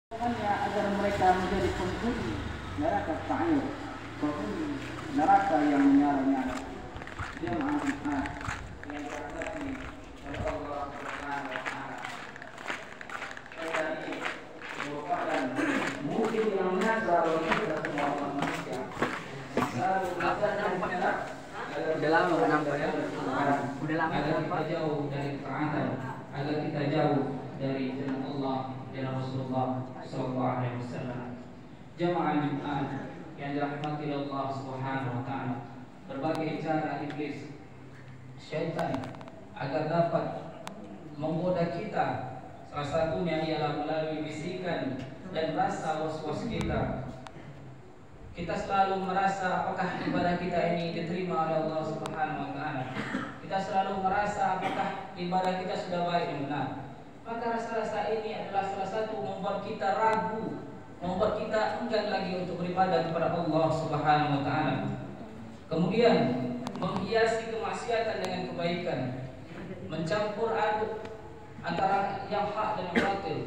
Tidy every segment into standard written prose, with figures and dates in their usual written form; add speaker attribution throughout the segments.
Speaker 1: agar mereka menjadi penghuni neraka sa'ir, penghuni neraka yang menyala-nyala. Jamaah yang dirahmati oleh Allah Subhanahu wa taala. Ini merupakan musim yang nyata bagi kita semua manusia.
Speaker 2: Udah lama nampak ya? Udah lama
Speaker 1: agar kita jauh dari ketaatan, agar kita jauh dari jalan Allah dan Rasulullah sallallahu alaihi wasallam. Jamaah Jumat yang dirahmati Allah Subhanahu wa taala. Berbagai cara iblis syaitan agar dapat menggoda kita, salah satunya ialah melalui bisikan dan rasa was-was kita. Kita selalu merasa apakah ibadah kita ini diterima oleh Allah Subhanahu wa taala. Kita selalu merasa apakah ibadah kita sudah baik dan benar. Maka rasa-rasa ini adalah salah satu membuat kita ragu, membuat kita enggan lagi untuk beribadah kepada Allah Subhanahu wa taala. Kemudian menghiasi kemaksiatan dengan kebaikan, mencampur aduk antara yang hak dan yang batil.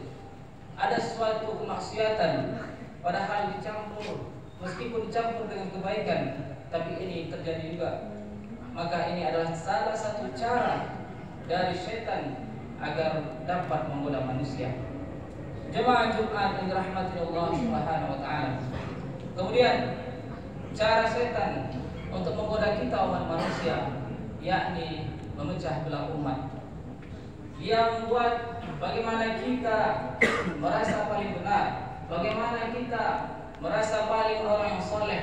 Speaker 1: Ada suatu kemaksiatan padahal dicampur, meskipun dicampur dengan kebaikan, tapi ini terjadi juga. Maka ini adalah salah satu cara dari syaitan agar dapat menggoda manusia. Jemaah Jumat yang dirahmati Allah Subhanahu wa taala. Kemudian cara setan untuk menggoda kita umat manusia, yakni memecah belah umat. Dia membuat bagaimana kita merasa paling benar, bagaimana kita merasa paling orang yang soleh.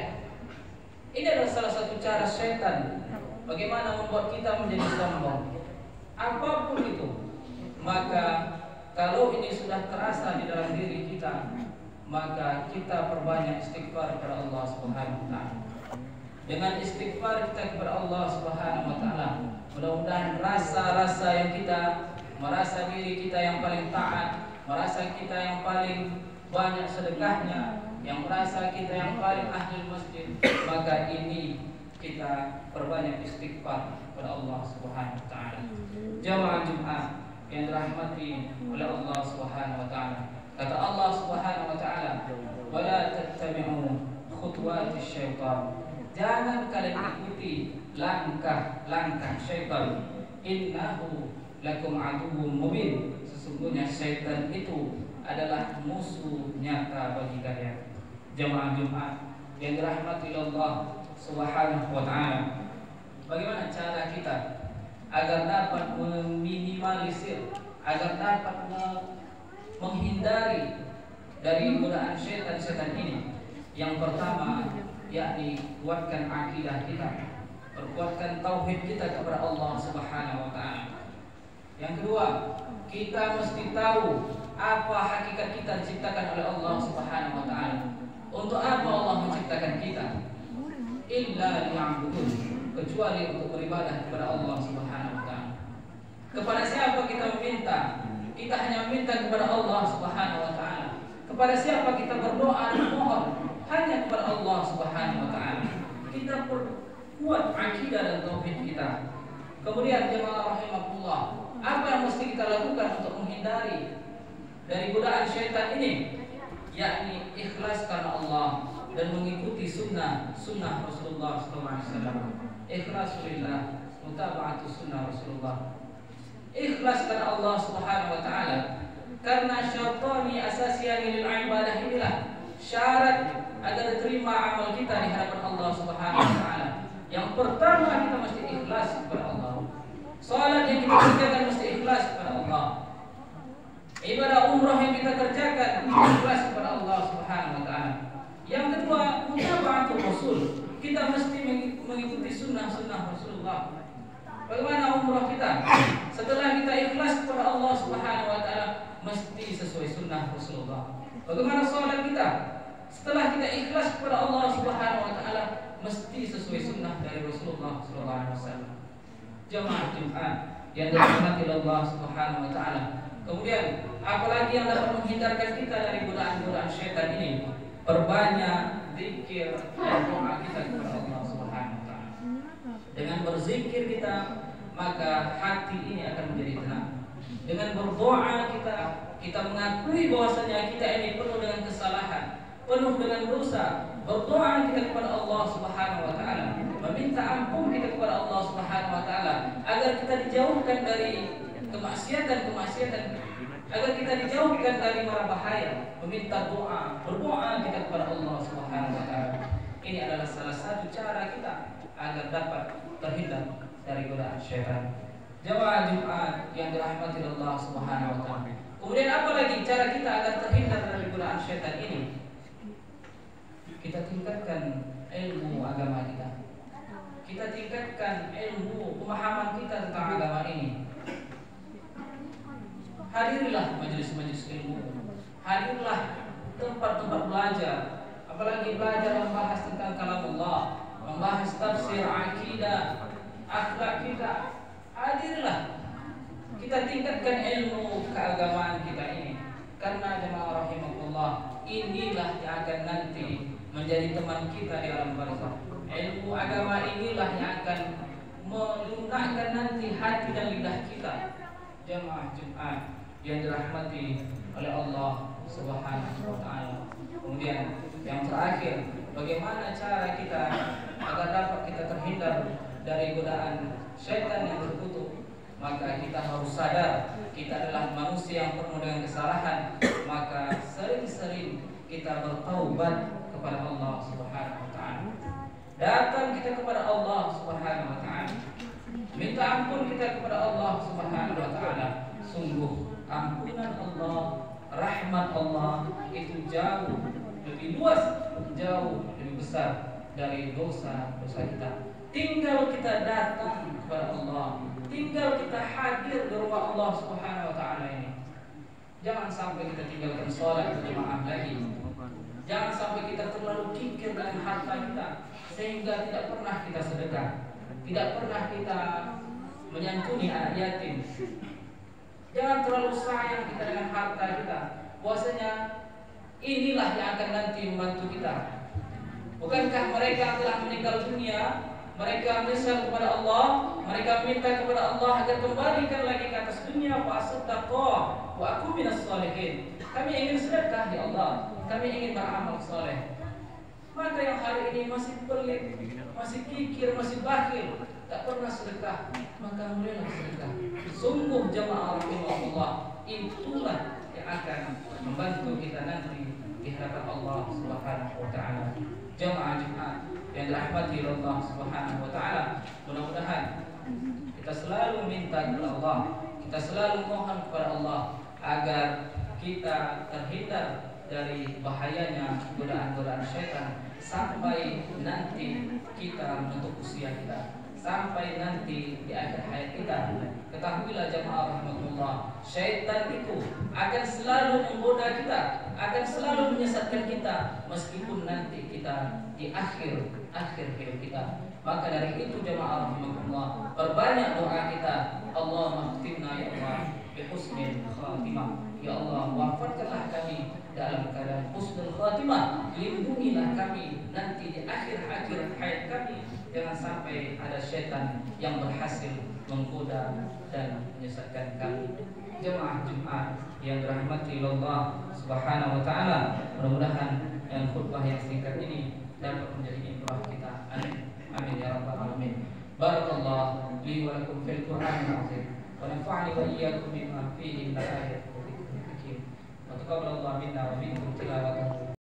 Speaker 1: Ini adalah salah satu cara setan bagaimana membuat kita menjadi sombong. Apapun itu, maka kalau ini sudah terasa di dalam diri kita, maka kita perbanyak istighfar kepada Allah Subhanahu wa taala. Dengan istighfar kita kepada Allah Subhanahu wa taala, mudah-mudahan rasa-rasa yang kita merasa diri kita yang paling taat, merasa kita yang paling banyak sedekahnya, yang merasa kita yang paling ahli masjid, maka ini kita perbanyak istighfar kepada Allah Subhanahu wa taala. Jamaah Jumat yang dirahmati oleh Allah Subhanahu wa taala. Kata Allah Subhanahu wa taala, "Wa la tattabi'u khutuwatis syaitan." Jangan kalian ikuti langkah-langkah syaitan. Innahu lakum aduwwum mubin. Sesungguhnya syaitan itu adalah musuh nyata bagi kalian. Jamaah Jumat yang dirahmati Allah Subhanahu wa taala. Bagaimana cara kita agar dapat meminimalisir, agar dapat menghindari dari godaan syaitan-syaitan ini? Yang pertama, yakni kuatkan akidah kita, perkuatkan tauhid kita kepada Allah Subhanahu wa taala. Yang kedua, kita mesti tahu apa hakikat kita diciptakan oleh Allah Subhanahu wa taala. Untuk apa Allah menciptakan kita? Illa liya'budun, kecuali untuk beribadah kepada Allah Subhanahu wa taala. Kepada siapa kita meminta? Kita hanya meminta kepada Allah Subhanahu wa taala. Kepada siapa kita berdoa dan mohon? Hanya kepada Allah Subhanahu wa taala. Kita perkuat akidah dan tauhid kita. Kemudian jemaah rahimakumullah, apa yang mesti kita lakukan untuk menghindari dari godaan syaitan ini? Yakni ikhlas karena Allah dan mengikuti sunnah Rasulullah SAW. Ikhlas lillah, mutaba'atu sunnah Rasulullah. Ikhlas karena Allah Subhanahu wa taala. Karena syartani asasiyani lil ibadah inilah syarat agar diterima amal kita di hadapan Allah Subhanahu wa taala. Yang pertama, kita mesti ikhlas kepada Allah. Salat yang kita kerjakan mesti ikhlas kepada Allah. Ibadah umrah yang kita kerjakan ikhlas kepada Allah Subhanahu wa taala. Yang kedua, mutaba'atul Rasul. Kita mesti mengikuti sunnah Rasulullah. Bagaimana umrah kita? Setelah kita ikhlas kepada Allah Subhanahu wa taala, mesti sesuai sunnah Rasulullah. Bagaimana salat kita? Setelah kita ikhlas kepada Allah Subhanahu wa taala, mesti sesuai sunnah dari Rasulullah sallallahu alaihi wasallam. Jemaah Jumat yang dirahmati Allah Subhanahu wa taala. Kemudian, apalagi yang dapat menghindarkan kita dari godaan-godaan syaitan ini? Perbanyak zikir dan doa kita kepada Allah Subhanahu wa taala. Dengan berzikir kita, maka hati ini akan menjadi tenang. Dengan berdoa kita mengakui bahwasanya kita ini penuh penuh dengan dosa, berdoa kita kepada Allah Subhanahu wa taala, meminta ampun kita kepada Allah Subhanahu wa taala agar kita dijauhkan dari kemaksiatan, agar kita dijauhkan dari mara bahaya, meminta doa, berdoa kita kepada Allah Subhanahu wa taala. Ini adalah salah satu cara kita agar dapat terhindar dari godaan syaitan. Jemaah Jumat yang dirahmati Allah Subhanahu wa taala. Kemudian apa lagi cara kita agar terhindar dari godaan syaitan ini? Kita tingkatkan ilmu agama kita. Kita tingkatkan ilmu pemahaman kita tentang agama ini. Hadirilah majelis-majelis ilmu. Hadirlah tempat-tempat belajar. Apalagi belajar membahas tentang kalam Allah, membahas tafsir, akidah, akhlak kita. Hadirlah. Kita tingkatkan ilmu keagamaan kita ini. Karena jemaah rahimakumullah, inilah yang akan nanti menjadi teman kita di alam barzakh. Ilmu agama inilah yang akan melunakkan nanti hati dan lidah kita. Jemaah Jumat yang dirahmati oleh Allah Subhanahu wa taala. Kemudian yang terakhir, bagaimana cara kita agar dapat kita terhindar dari godaan syaitan yang terkutuk? Maka kita harus sadar kita adalah manusia yang penuh dengan kesalahan. Maka sering-sering kita bertaubat kepada Allah Subhanahu wa taala. Datang kita kepada Allah Subhanahu wa taala. Minta ampun kita kepada Allah Subhanahu wa taala. Sungguh ampunan Allah, rahmat Allah itu jauh lebih luas, jauh lebih besar dari dosa-dosa kita. Tinggal kita datang kepada Allah, tinggal kita hadir di rumah Allah Subhanahu wa taala ini. Jangan sampai kita tinggalkan sholat berjamaah lagi. Jangan sampai kita terlalu kikir dengan harta kita sehingga tidak pernah kita sedekah, tidak pernah kita menyantuni anak yatim. Jangan terlalu sayang kita dengan harta kita. Bahwasanya inilah yang akan nanti membantu kita. Bukankah mereka telah meninggal dunia, mereka menyesal kepada Allah, mereka minta kepada Allah agar kembalikan lagi ke atas dunia, fa asaddaqah wa aku minas shalihin. Kami ingin sedekah ya Allah, kami ingin beramal saleh. Maka yang hari ini masih pelit, masih kikir, masih bakhil, tak pernah sedekah, maka mulailah sedekah. Sungguh jemaah rahimahullah, itulah yang akan membantu kita nanti di hadapan Allah Subhanahu wa taala. Jemaah Jumat yang dirahmati Allah Subhanahu wa taala, mudah-mudahan kita selalu minta kepada Allah, kita selalu mohon kepada Allah agar kita terhindar dari bahayanya godaan-godaan syaitan sampai nanti kita menutup usia kita, sampai nanti di akhir hayat kita. Ketahuilah jemaah rahmatullah, syaitan itu akan selalu menggoda kita, akan selalu menyesatkan kita meskipun nanti kita di akhir hidup kita. Maka dari itu jemaah rahmatullah, perbanyak doa kita. Allahumma khtimna ya Allah bihusnil khatimah. Ya Allah, wafatkanlah kami dalam keadaan husnul khatimah. Lindungilah kami nanti di akhir hayat kami. Jangan sampai ada syaitan yang berhasil menggoda dan menyesatkan kami. Jemaah Jumat yang dirahmati Allah Subhanahu wa taala, mudah-mudahan yang khutbah yang singkat ini dapat menjadi ibrah kita. Amin. Amin ya rabbal alamin. Barakallahu li wa lakum fil Qur'anil azim. Wa nafa'ani wa iyyakum bima fihi min al-ayati wa dhikril hakim. Wa taqabbalallahu minna wa minkum